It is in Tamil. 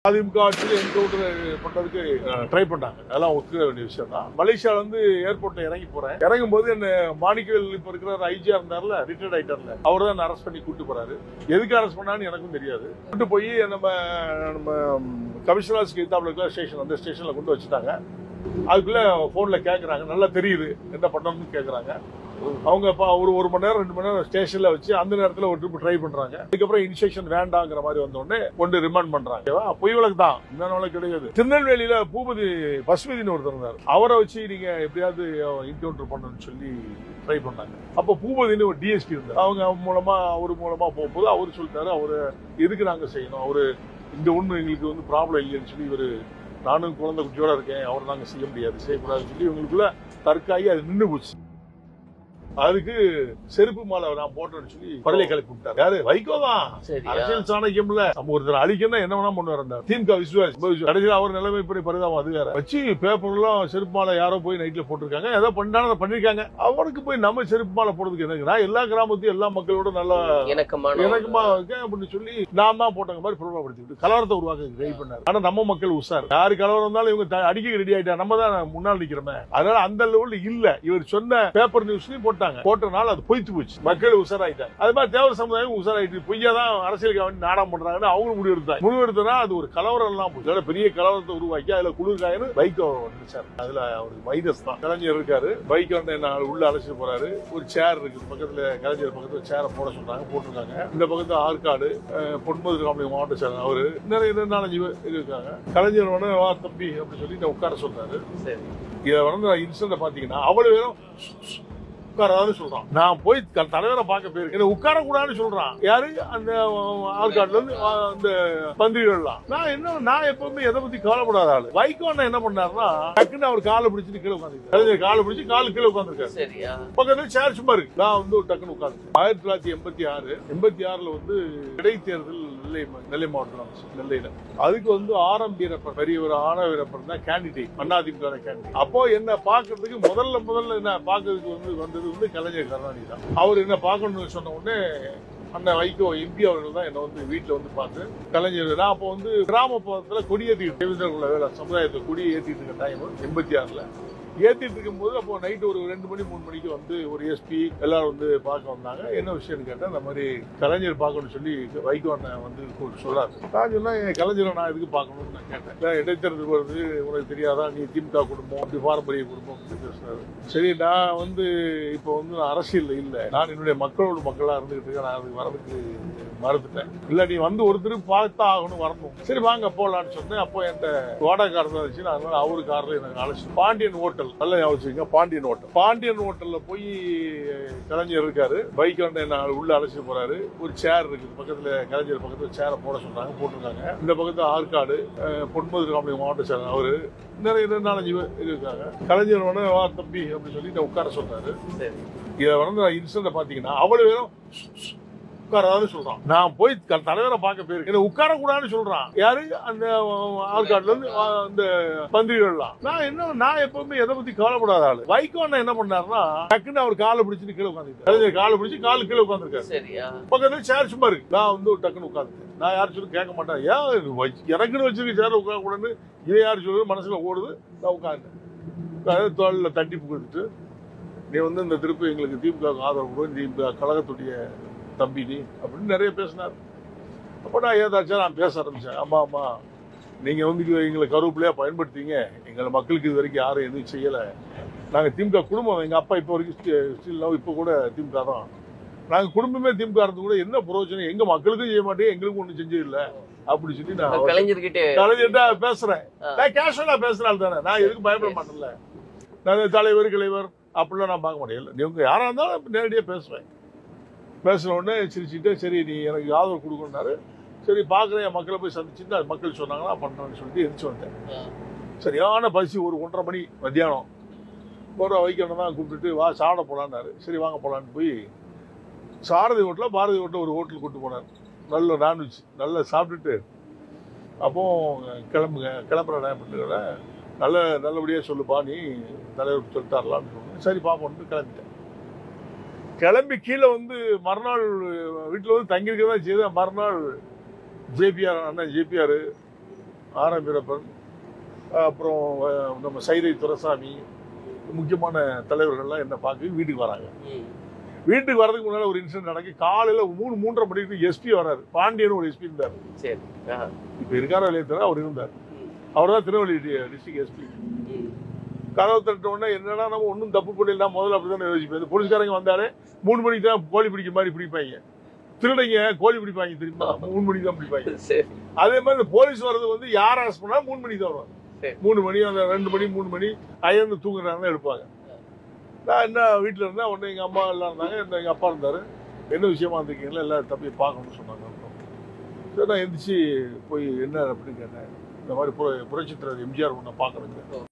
அதிமுக ஆட்சியில் என்கவுண்டர் பண்றதுக்கு ட்ரை பண்ணாங்க. அதெல்லாம் ஒத்துக்க வேண்டிய விஷயம் தான். மலேசியால வந்து ஏர்போர்ட்ல இறங்கி போறேன். இறங்கும் போது என்ன மாணிக்கவேல் இப்ப இருக்கிற ஐஜியா இருந்தார்ல, ரிட்டையர்ட் ஆயிட்டார்ல, அவர் தான் அரெஸ்ட் பண்ணி கூட்டு போறாரு. எதுக்கு அரெஸ்ட் பண்ணான்னு எனக்கும் தெரியாது. கூட்டு போய் நம்ம கமிஷனர்ஸ்க்கு எத்தாப்புல இருக்கிற ஸ்டேஷன், அந்த ஸ்டேஷன்ல கொண்டு வச்சுட்டாங்க. அதுக்குள்ள போன்ல கேக்குறாங்க, நல்லா தெரியுது என்ன பண்ணணும்னு கேக்குறாங்க. அவங்க ஒரு மணி நேரம் 2 மணி நேரம் ஸ்டேஷன்ல வச்சு அந்த நேரத்தில் ஒரு ட்ரிப் ட்ரை பண்றாங்க. அதுக்கப்புறம் இனிஷியேஷன் வேண்டாங்கிற மாதிரி வந்தோடனே கொண்டு ரிமாண்ட் பண்றாங்க. பொய் வழக்கு தான், இன்னொரு வழக்கு கிடையாது. திருநெல்வேலியில பூபதி பசுபதினு ஒருத்தர் இருந்தார். அவரை வச்சு நீங்க எப்படியாவது என்கவுண்டர் பண்ணணும்னு சொல்லி ட்ரை பண்ணாங்க. அப்ப பூபதினு ஒரு டிஎஸ்பி இருந்தார். அவங்க அவர் மூலமா போகும்போது அவரு சொல்லிட்டாரு, அவரு எதுக்கு நாங்க செய்யணும், அவரு இந்த ஒண்ணு எங்களுக்கு வந்து ப்ராப்ளம் இல்லைன்னு சொல்லி இவரு, நானும் குழந்தை குட்டியோட இருக்கேன், அவர் நாங்க செய்ய முடியாது, செய்யக்கூடாதுன்னு சொல்லி இவங்களுக்குள்ள தற்காயி அது நின்று போச்சு. அதுக்கு செருப்பு மாலை நான் போட்டேன்னு சொல்லி பரலை கிளப்பி விட்டார். யாரு? வைகோ தான். அரசியல் சாணக்கியம்ல நம்ம ஒருத்தர் அழிக்கணும் என்ன வேணா பண்ண இருந்தார். திமுக விசுவாசி கடைசியில் அவர் நிலைமை படி பரிதாபம். அது வேற வச்சு பேப்பர் எல்லாம் செருப்பு மாலை யாரோ போய் நைட்ல போட்டிருக்காங்க, ஏதோ பண்ணாலும் பண்ணிருக்காங்க. அவனுக்கு போய் நம்ம செருப்பு மாலை போடுறதுக்கு எனக்கு, நான் எல்லா கிராமத்தையும் எல்லா மக்களோட நல்லா இணக்கமா இருக்கேன் அப்படின்னு சொல்லி நான் தான் போட்டங்க மாதிரி பிரபலப்படுத்தி கலவரத்தை உருவாக்க ட்ரை பண்ணாரு. ஆனா நம்ம மக்கள் உஷார், யாரு கலவரம் இருந்தாலும் இவங்க அடிக்க ரெடி ஆயிட்டா, நம்ம தான் முன்னால் நிக்கிறோமே. அதனால அந்த லெவல் இல்ல. இவர் சொன்ன பேப்பர் நியூஸ்லயும் போட்டனால அது பொய்த்து போச்சு. மக்கள் உஷாராயிட்டாங்க. அது மாதிரி தேவர் சமுதாயம் உஷாராயிட்டு பொய்யாதான் அரசியலுக்கு வேண்டி நாடகம் பண்றாங்கன்னு அவங்க முடிவெடுத்தா அது ஒரு கலவரம் எல்லாம் போச்சு. பெரிய கலவரத்தை உருவாக்கி அதுல குளிர்காயன்னு வைகோ வந்துச்சார். அதுல அவருக்கு வைரஸ் தான். கலைஞர் இருக்காரு, வைகோ உள்ள அழைச்சிட்டு போறாரு. ஒரு சேர் இருக்கு பக்கத்துல, கலைஞர் பக்கத்துல சேரை போட சொல்றாங்க, போட்டிருக்காங்க. இந்த பக்கத்துல ஆற்காடு பொன்முதல் மாவட்ட சேர் அவரு நிறைய 4-5 பேர் இருக்காங்க. கலைஞர் வா தம்பி அப்படின்னு சொல்லி உட்கார சொல்றாரு. இதை வந்து இன்சிடென்ட் பாத்தீங்கன்னா அவ்வளவு பேரும் உட்காரான்னு சொல்றான். நான் போய் தலைவரை பார்க்க போயிருக்கேன், என்ன உட்கார கூடாதுன்னு சொல்றான். யாரு? அந்த ஆற்காடுல இருந்து அந்த பந்திரிகள்லாம். நான் எப்பவுமே எதை பத்தி கவலைப்படாத ஆளு. வைகோ என்ன பண்ணாருன்னா டக்குன்னு அவர் காலை பிடிச்சிட்டு கீழே உட்காந்துருக்காரு. காலை பிடிச்சி காலு கீழே உட்காந்துருக்காரு. பக்கத்துல சேர் சும்மா இருக்கு. நான் வந்து டக்குன்னு உட்காந்து 1986 வந்து இடைத்தேர்தல் நெல்லை மாவட்டம் நெல்லையில. அதுக்கு வந்து ஆரம் வீரப்பன், பெரியவர் ஆன வீரப்பன் தான் கேண்டிடேட், அதிமுக கேண்டிடேட். அப்போ என்ன பாக்குறதுக்கு முதல்ல என்ன பாக்குறதுக்கு வந்து கலைஞர் கருணாநிதி தான். அவர் என்ன பார்க்கணும்னு சொன்ன உடனே அண்ணன் வைகோ எம்பி அவர்கள் தான் என்ன வந்து வீட்டுல வந்து பார்த்து கலைஞர். நான் அப்போ வந்து கிராமப்புறத்துல கொடியேற்றிட்டு தேவேந்திர வேலை சமுதாயத்தை கொடியை ஏற்றிட்டு இருக்க டைம் 86 ஏத்திட்டு இருக்கும்போது அப்போ நைட்டு ஒரு 2 மணி 3 மணிக்கு வந்து ஒரு எஸ்பி எல்லாரும் வந்து பார்க்க வந்தாங்க. என்ன விஷயம்னு கேட்டா, இந்த மாதிரி கலைஞர் பார்க்கணும்னு சொல்லி வைகோ அண்ணன் வந்து சொல்றாரு. நான் சொன்னா கலைஞரை நான் எதுக்கு பார்க்கணும்னு நான் கேட்டேன். இடைத்தேர்தல் வருது, உனக்கு தெரியாதா, நீ திமுக குடும்பம், அப்படி பாரம்பரிய குடும்பம் பேசுறாரு. சரி, நான் வந்து இப்போ வந்து நான் அரசியல் இல்லை, நான் என்னுடைய மக்களோட மக்களா இருந்துகிட்டு இருக்கேன், நான் அதுக்கு வரதுக்கு மறுத்துட்டேன். இல்ல நீ வந்து ஒரு திருப்பி பார்த்தா ஆகணும், வரணும். சரி வாங்க போலான்னு சொன்னேன். அப்போ என்கிட்ட வாடகை கார் தான் இருந்துச்சு. அதனால அவரு கார்ல எனக்கு அழைச்சு பாண்டியன் ஹோட்டல், நல்லா யோசிச்சுங்க, பாண்டியன் ஹோட்டல்ல போய் கலைஞர் இருக்காரு. வைகோ என்ன உள்ள அழைச்சிட்டு போறாரு. ஒரு சேர் இருக்கு பக்கத்துல, கலைஞர் பக்கத்துல சேரை போட சொல்றாங்க, போட்டிருக்காங்க. இந்த பக்கத்துல ஆற்காடு பொன்முதல் மாவட்ட சேர் அவரு நிறைய 4-5 பேர் இருக்காங்க. கலைஞர் வா தம்பி அப்படின்னு சொல்லி உட்கார சொல்றாரு. இதை வந்து இன்சிடென்ட் பாத்தீங்கன்னா அவ்வளவு பேரும் உட்காரான்னு சொல்றான். நான் போய் தலைவரை பார்க்க போயிருக்கேன், என்ன உட்கார கூடாதுன்னு சொல்றான். யாரு? அந்த ஆற்காடுல இருந்து அந்த பந்திரிகள்லாம். நான் எப்பவுமே எதை பத்தி கவலைப்படாத ஆளு. வைகோ என்ன பண்ணாருன்னா டக்குன்னு அவர் காலை பிடிச்சிட்டு கீழே உட்காந்துருக்காரு. காலை பிடிச்சி காலு கீழே உட்காந்துருக்காரு. பக்கத்துல சேர் சும்மா இருக்கு. நான் வந்து டக்குன்னு உட்காந்துருக்கேன். நான் யாரும் சொல்லி கேட்க மாட்டேன், ஏன் இறக்குன்னு வச்சிருக்க சேர உட்கார கூடாதுன்னு இதை யாரு சொல்லுது மனசுல ஓடுது. நான் உட்கார்ந்தேன். தோல்ல தட்டி கொடுத்துட்டு, நீ வந்து இந்த திருப்பி எங்களுக்கு திமுக ஆதரவு கொடு, திமுக கழகத்துடைய தம்பி நீ அப்படின்னு நிறைய பேசினார். அப்போ நான் ஏதாச்சும் நான் பேச ஆரம்பிச்சேன். ஆமா நீங்க வந்து எங்களை கருவேப்பிலையா பயன்படுத்திங்க, எங்களை மக்களுக்கு இது வரைக்கும் யாரும் எதுவும் செய்யல. நாங்க திமுக குடும்பம், எங்க அப்பா இப்போ வரைக்கும் இப்போ கூட திமுக தான். நாங்க குடும்பமே திமுக இருந்து கூட என்ன பிரயோஜனம், எங்க மக்களுக்கும் செய்ய மாட்டேன், எங்களுக்கும் ஒண்ணும் செஞ்சது இல்ல அப்படி சொல்லி நான் கலைஞர்கிட்ட பேசுறேன். நான் கேஷுவலா பேசுறாள் தானே, நான் எதுக்கும் பயப்பட மாட்டேன்ல. நான் தலைவர் அப்படிலாம் நான் பார்க்க மாட்டேன். நீங்க யாரா இருந்தாலும் நேரடியா பேசுவேன். பேசின உடனே சிரிச்சுட்டு, சரி நீ எனக்கு ஆதரவு கொடுக்கணும்னாரு. சரி பார்க்குறேன், மக்களை போய் சந்திச்சுட்டு அது மக்கள் சொன்னாங்கன்னா பண்ணுறேன்னு சொல்லிட்டு எரிச்சு வந்தேன். சரியான பசி, ஒரு 1:30 மணி மத்தியானம். போகிற வைக்கணும் தான் கூப்பிட்டுட்டு வா சாப்பிட போகலான்னாரு. சரி வாங்க போகலான்னு போய் பாரதி ஹோட்டலில் ஒரு ஹோட்டல் கூப்பிட்டு போனார். நல்ல நான்வெஜ் நல்லா சாப்பிட்டுட்டு, அப்போ கிளம்புறேன் அப்படின்றத நல்லபடியாக சொல்லுப்பா, நீ தலைவர் சொல்லிட்டாரலான்னு சொன்னேன். சரி பாப்போன்னு கிளம்பிட்டேன். கிளம்பி கீழே வந்து மறுநாள் வீட்டில் வந்து தங்கியிருக்கதான் செய்த. மறுநாள் ஜேபிஆர் ஆர்.எம். வீரப்பன், அப்புறம் நம்ம சைதை துரைசாமி, முக்கியமான தலைவர்கள்லாம் என்ன பார்க்க வீட்டுக்கு வராங்க. வீட்டுக்கு வரதுக்கு முன்னால ஒரு இன்சிடென்ட் நடக்கு. காலையில 3:30 மணிக்கு எஸ்பி வராரு. பாண்டியன் ஒரு எஸ்பி இருந்தார். இப்ப இருக்காரோ இல்லையா தெரியல, அவர் இருந்தார். அவர் தான் திருநெல்வேலி டிஸ்ட்ரிக்ட் எஸ்பி. கதவை தட்ட உடனே என்னன்னா நம்ம ஒன்றும் தப்பு பண்ணல, முதல்ல அப்படிதான் யோசிப்பேன். போலீஸ்காரங்க வந்தாலே 3 மணிக்கு தான் கோழி பிடிக்க மாதிரி பிடிப்பாங்க. திருடைங்க கோழி பிடிப்பாங்க தெரியுமா, 3 மணிக்கு தான் பிடிப்பாங்க. அதே மாதிரி இந்த போலீஸ் வர்றது வந்து யார் அரெஸ்ட் பண்ணா 3 மணிக்கு தான் வருவாங்க. 3 மணி, அந்த 2 மணி 3 மணி அயர்ந்து தூங்குறாங்க எடுப்பாங்க. நான் என்ன வீட்டில் இருந்தேன். உடனே எங்கள் அம்மா எல்லாம் இருந்தாங்க, எங்கள் அப்பா இருந்தார். என்ன விஷயமா இருந்திருக்கீங்களா, எல்லா தப்பியை பார்க்கணும்னு சொன்னாங்க. சரி, நான் எந்திரிச்சு போய் என்ன அப்படின்னு கேட்டேன். இந்த மாதிரி புரட்சித் தலைவர் எம்ஜிஆர் ஒன்று பார்க்கணுங்க.